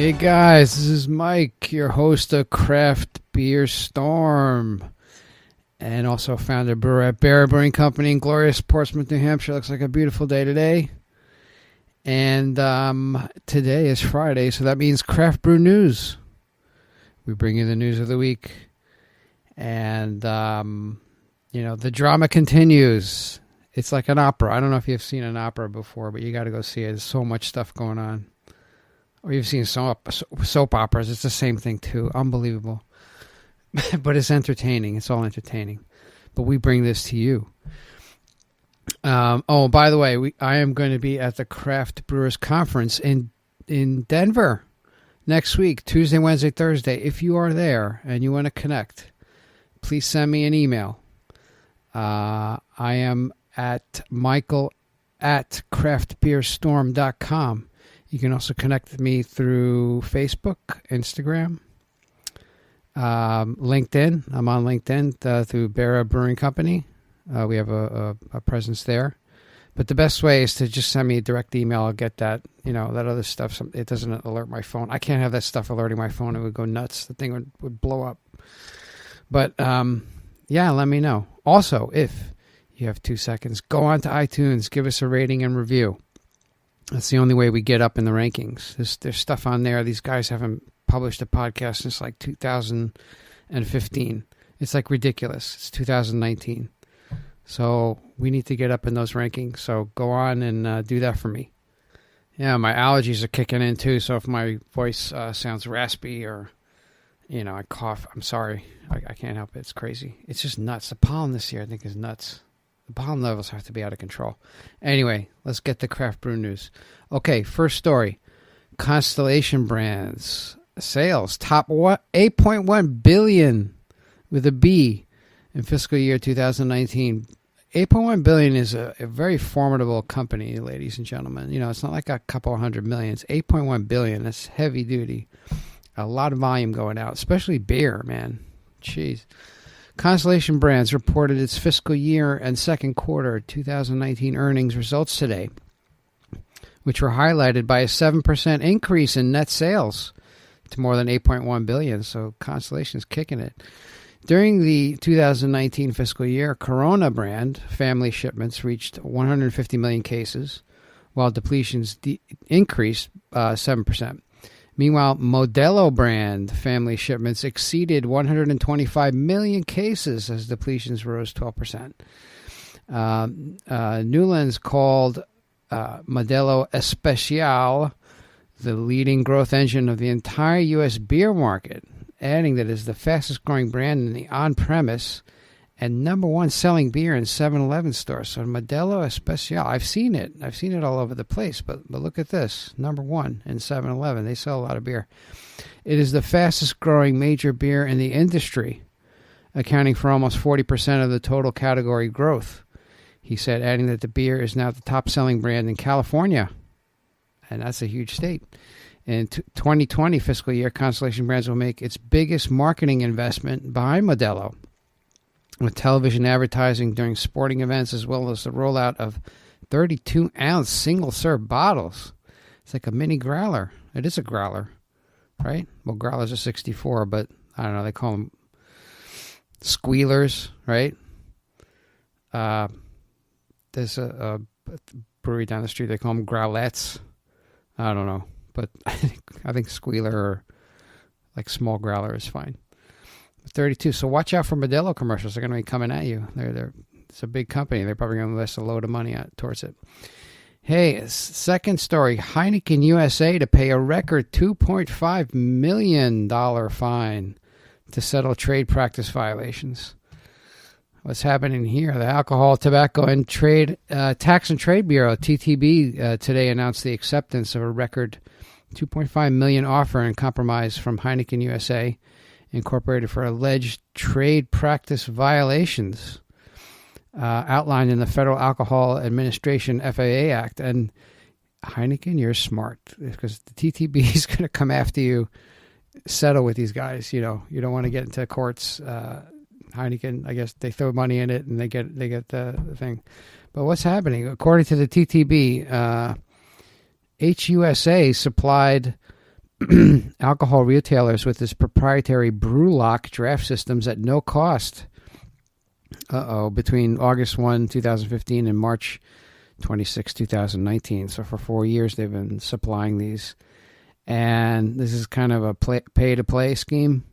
Hey guys, this is Mike, your host of Craft Beer Storm, and also founder brewer at Bear Brewing Company in glorious Portsmouth, New Hampshire. Looks like a beautiful day today. And today is Friday, so that means Craft Brew News. We bring you the news of the week. And, the drama continues. It's like an opera. I don't know if you've seen an opera before, but you got to go see it. There's so much stuff going on. Or you've seen soap operas. It's the same thing, too. Unbelievable. But it's entertaining. It's all entertaining. But we bring this to you. By the way, I am going to be at the Craft Brewers Conference in Denver next week, Tuesday, Wednesday, Thursday. If you are there and you want to connect, please send me an email. I am at michael@craftbeerstorm.com. You can also connect with me through Facebook, Instagram, LinkedIn. I'm on LinkedIn through Bear Brewing Company. We have a presence there. But the best way is to just send me a direct email. I'll get that, that other stuff. It doesn't alert my phone. I can't have that stuff alerting my phone. It would go nuts. The thing would blow up. But, let me know. Also, if you have 2 seconds, go on to iTunes. Give us a rating and review. That's the only way we get up in the rankings. There's stuff on there. These guys haven't published a podcast since like 2015. It's like ridiculous. It's 2019. So we need to get up in those rankings. So go on and do that for me. Yeah, my allergies are kicking in too. So if my voice sounds raspy or, I cough, I'm sorry. I can't help it. It's crazy. It's just nuts. The pollen this year, I think, is nuts. The pollen levels have to be out of control. Anyway, let's get the craft brew news. Okay, first story. Constellation Brands sales top 8.1 billion with a B in fiscal year 2019. 8.1 billion is a very formidable company, ladies and gentlemen. It's not like a couple of $100 million. It's 8.1 billion. That's heavy duty. A lot of volume going out, especially beer, man. Jeez. Constellation Brands reported its fiscal year and second quarter 2019 earnings results today, which were highlighted by a 7% increase in net sales to more than $8.1 billion. So Constellation's kicking it. During the 2019 fiscal year, Corona brand family shipments reached 150 million cases, while depletions increased 7%. Meanwhile, Modelo brand family shipments exceeded 125 million cases as depletions rose 12%. Newlands called Modelo Especial the leading growth engine of the entire U.S. beer market, adding that it is the fastest growing brand in the on-premise and number one selling beer in 7-Eleven stores. So Modelo Especial, I've seen it all over the place, but look at this, number one in 7-Eleven. They sell a lot of beer. It is the fastest growing major beer in the industry, accounting for almost 40% of the total category growth. He said, adding that the beer is now the top selling brand in California, and that's a huge state. In 2020 fiscal year, Constellation Brands will make its biggest marketing investment behind Modelo, with television advertising during sporting events, as well as the rollout of 32-ounce single-serve bottles. It's like a mini growler. It is a growler, right? Well, growlers are 64, but I don't know. They call them squealers, right? There's a brewery down the street. They call them growlettes. I don't know, but I think squealer or like small growler is fine. 32. So watch out for Modelo commercials. They're going to be coming at you. It's a big company. They're probably going to invest a load of money towards it. Hey, second story. Heineken USA to pay a record $2.5 million fine to settle trade practice violations. What's happening here? The Alcohol, Tobacco, and Trade Tax and Trade Bureau, TTB, today announced the acceptance of a record $2.5 million offer and compromise from Heineken USA Incorporated for alleged trade practice violations outlined in the Federal Alcohol Administration FAA Act. And Heineken, you're smart, because the TTB is going to come after you, settle with these guys. You don't want to get into courts. Heineken, I guess they throw money in it and they get the thing. But what's happening? According to the TTB, HUSA supplied alcohol retailers with its proprietary Brew lock draft systems at no cost. Between August 1, 2015 and March 26, 2019. So for 4 years, they've been supplying these. And this is kind of a pay-to-play scheme,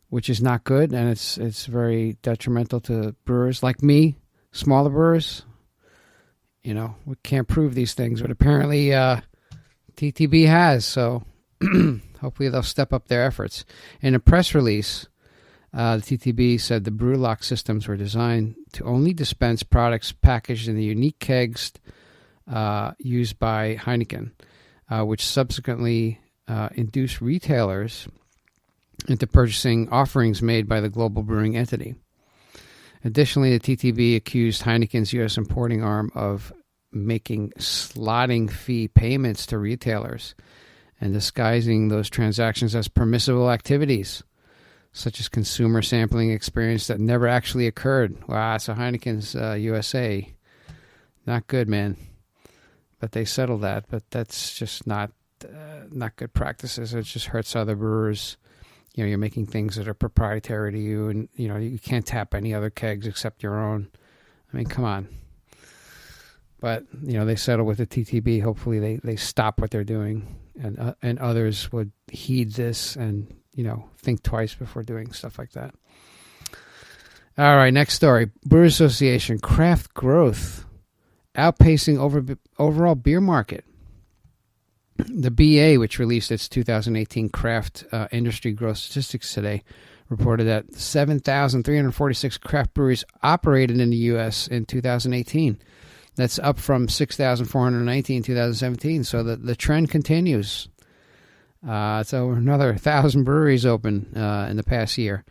which is not good, and it's very detrimental to brewers like me, smaller brewers. You know, we can't prove these things, but apparently TTB has, so hopefully they'll step up their efforts. In a press release, the TTB said the brew lock systems were designed to only dispense products packaged in the unique kegs used by Heineken, which subsequently induced retailers into purchasing offerings made by the global brewing entity. Additionally, the TTB accused Heineken's U.S. importing arm of making slotting fee payments to retailers and disguising those transactions as permissible activities, such as consumer sampling experience that never actually occurred. Wow, so Heineken's USA, not good, man. But they settled that, but that's just not good practices. It just hurts other brewers. You know, you're making things that are proprietary to you, and, you know, you can't tap any other kegs except your own. I mean, come on. But, you know, they settle with the TTB. Hopefully they stop what they're doing, and others would heed this and, you know, think twice before doing stuff like that. All right, next story. Brewers Association, craft growth outpacing overall beer market. The BA, which released its 2018 craft industry growth statistics today, reported that 7,346 craft breweries operated in the U.S. in 2018. That's up from 6,419 in 2017. So the trend continues. So another 1,000 breweries open in the past year.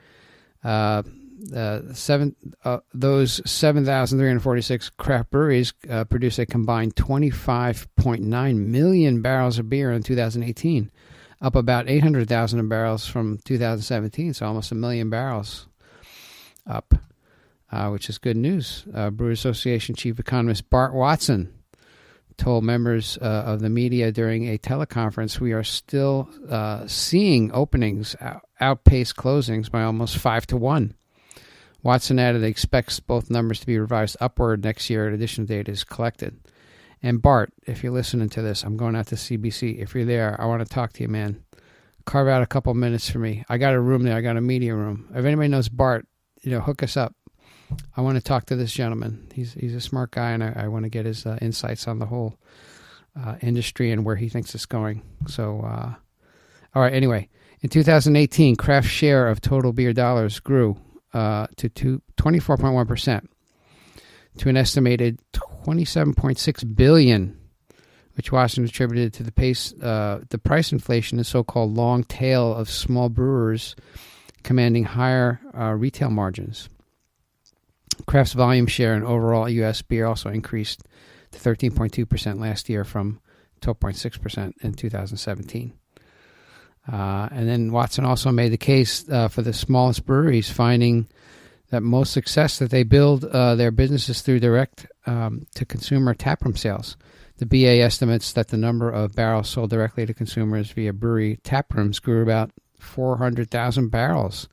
Those 7,346 craft breweries produce a combined 25.9 million barrels of beer in 2018, up about 800,000 barrels from 2017, so almost 1 million barrels up, which is good news. Brewers Association Chief Economist Bart Watson told members of the media during a teleconference, we are still seeing openings outpace closings by almost 5-1. Watson added he expects both numbers to be revised upward next year in addition to data is collected. And Bart, if you're listening to this, I'm going out to CBC. If you're there, I want to talk to you, man. Carve out a couple minutes for me. I got a room there. I got a media room. If anybody knows Bart, you know, hook us up. I want to talk to this gentleman. He's a smart guy, and I want to get his insights on the whole industry and where he thinks it's going. So, all right, anyway. In 2018, craft share of total beer dollars grew to 24.1% to an estimated $27.6 billion, which Washington attributed to the price inflation and so-called long tail of small brewers commanding higher retail margins. Craft's volume share in overall U.S. beer also increased to 13.2% last year from 12.6% in 2017. And then Watson also made the case for the smallest breweries, finding that most success that they build their businesses through direct-to-consumer taproom sales. The BA estimates that the number of barrels sold directly to consumers via brewery taprooms grew about 400,000 barrels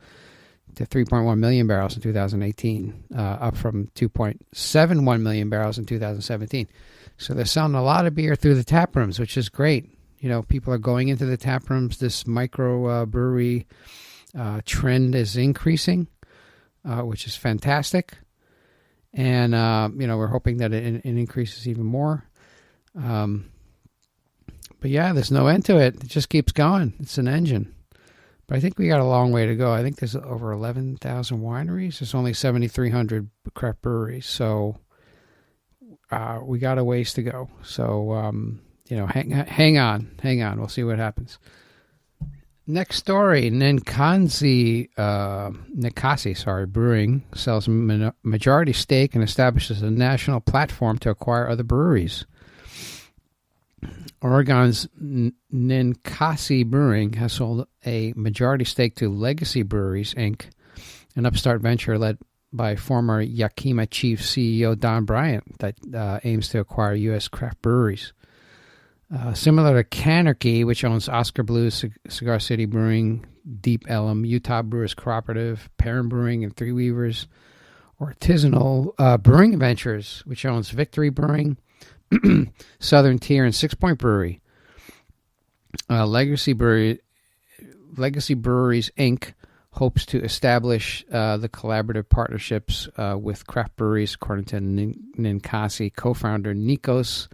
to 3.1 million barrels in 2018, up from 2.71 million barrels in 2017. So they're selling a lot of beer through the taprooms, which is great. You know, people are going into the tap rooms. This micro brewery trend is increasing, which is fantastic. And, you know, we're hoping that it increases even more. But yeah, there's no end to it. It just keeps going. It's an engine. But I think we got a long way to go. I think there's over 11,000 wineries. There's only 7,300 craft breweries. So we got a ways to go. So, you know, hang on. We'll see what happens. Next story, Nikasi Brewing sells majority stake and establishes a national platform to acquire other breweries. Oregon's Ninkasi Brewing has sold a majority stake to Legacy Breweries, Inc., an upstart venture led by former Yakima Chief CEO Don Bryant that aims to acquire U.S. craft breweries. Similar to Canarchy, which owns Oscar Blue, Cigar City Brewing, Deep Ellum, Utah Brewers Cooperative, Perrin Brewing, and Three Weavers. Artisanal Brewing Ventures, which owns Victory Brewing, Southern Tier, and Six Point Brewery. Legacy Breweries, Inc. hopes to establish the collaborative partnerships with craft breweries, according to Ninkasi co-founder Nikos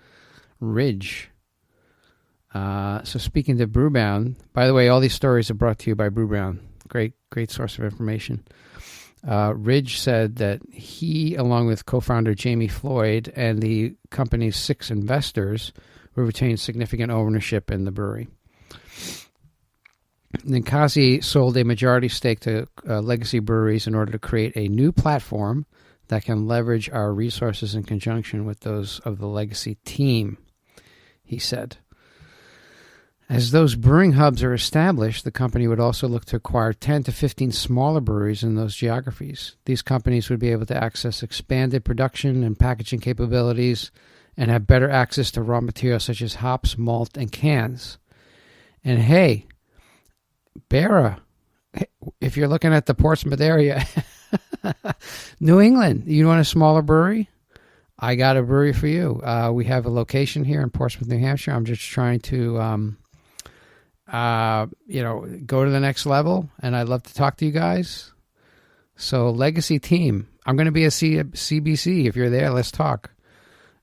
Ridge. So speaking to Brewbound, by the way, all these stories are brought to you by Brewbound. Great source of information. Ridge said that he, along with co-founder Jamie Floyd and the company's 6 investors, will retain significant ownership in the brewery. Ninkasi sold a majority stake to Legacy Breweries in order to create a new platform that can leverage our resources in conjunction with those of the Legacy team, he said. As those brewing hubs are established, the company would also look to acquire 10 to 15 smaller breweries in those geographies. These companies would be able to access expanded production and packaging capabilities and have better access to raw materials such as hops, malt, and cans. And hey, Barra, if you're looking at the Portsmouth area, New England, you want a smaller brewery? I got a brewery for you. We have a location here in Portsmouth, New Hampshire. I'm just trying to go to the next level, and I'd love to talk to you guys. So Legacy team, I'm going to be a CBC. If you're there, let's talk.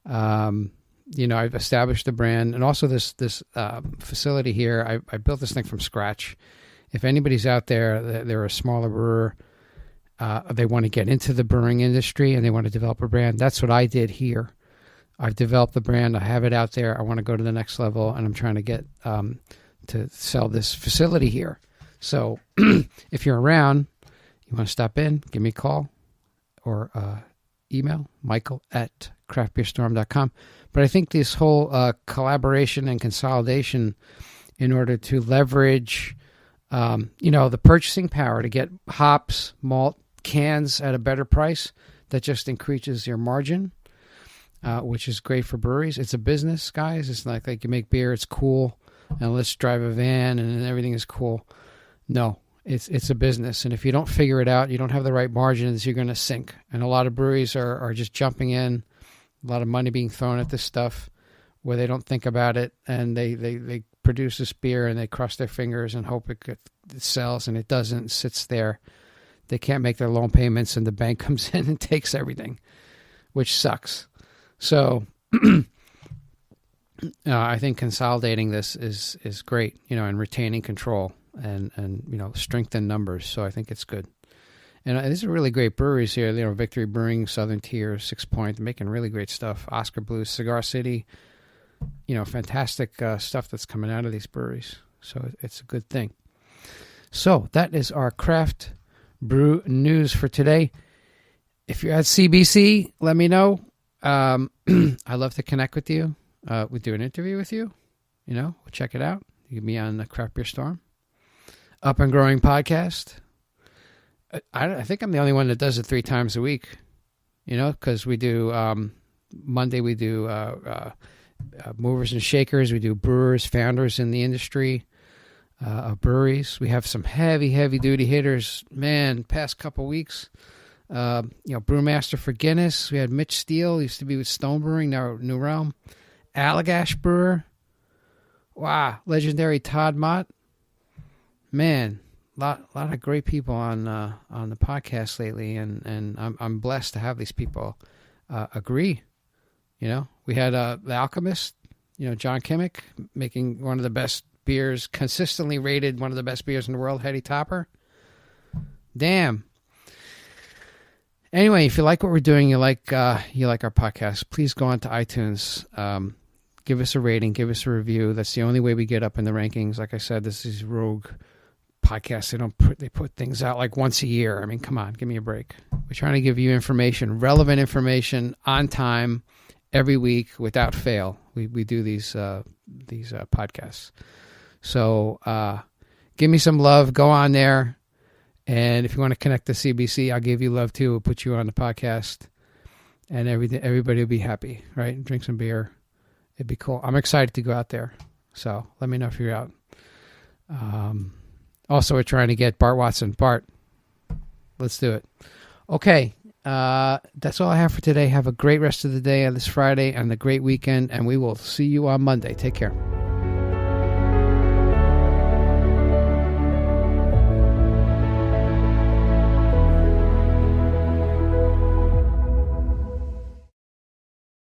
I've established the brand, and also this facility here. I built this thing from scratch. If anybody's out there, they're a smaller brewer, they want to get into the brewing industry and they want to develop a brand. That's what I did here. I've developed the brand. I have it out there. I want to go to the next level, and I'm trying to get to sell this facility here. So if you're around, you want to stop in, give me a call or email michael@craftbeerstorm.com. But I think this whole collaboration and consolidation in order to leverage, the purchasing power to get hops, malt, cans at a better price, that just increases your margin, which is great for breweries. It's a business, guys. It's not like you make beer, it's cool, and let's drive a van and everything is cool. No, it's a business. And if you don't figure it out, you don't have the right margins, you're going to sink. And a lot of breweries are just jumping in, a lot of money being thrown at this stuff where they don't think about it, and they produce this beer and they cross their fingers and hope it sells, and it doesn't. It sits there. They can't make their loan payments, and the bank comes in and takes everything, which sucks. So I think consolidating this is great, and retaining control and strengthen numbers. So I think it's good. And these are really great breweries here. Victory Brewing, Southern Tier, Six Point, making really great stuff. Oscar Blue, Cigar City, fantastic stuff that's coming out of these breweries. So it's a good thing. So that is our craft brew news for today. If you're at CBC, let me know. I'd love to connect with you. We'll do an interview with you. We'll check it out. You can be on the Craft Beer Storm. Up and Growing podcast. I think I'm the only one that does it 3 times a week, because we do Monday, we do movers and shakers. We do brewers, founders in the industry of breweries. We have some heavy duty hitters, man, past couple weeks. Brewmaster for Guinness. We had Mitch Steele, used to be with Stone Brewing, now New Realm. Allagash Brewer. Wow. Legendary Todd Mott. Man, lot of great people on the podcast lately, and I'm blessed to have these people agree. We had The Alchemist, John Kimmick, making one of the best beers, consistently rated one of the best beers in the world, Heady Topper. Damn. Anyway, if you like what we're doing, you like our podcast, please go on to iTunes. Give us a rating, give us a review. That's the only way we get up in the rankings. Like I said, this is rogue podcasts. They put things out like once a year. I mean, come on, give me a break. We're trying to give you information, relevant information, on time, every week, without fail. We do these podcasts. So give me some love. Go on there. And if you want to connect to CBC, I'll give you love too. We'll put you on the podcast, and everybody will be happy, right? Drink some beer It'd be cool. I'm excited to go out there. So let me know if you're out. Also, we're trying to get Bart Watson. Bart, let's do it. Okay. That's all I have for today. Have a great rest of the day on this Friday and a great weekend, and we will see you on Monday. Take care.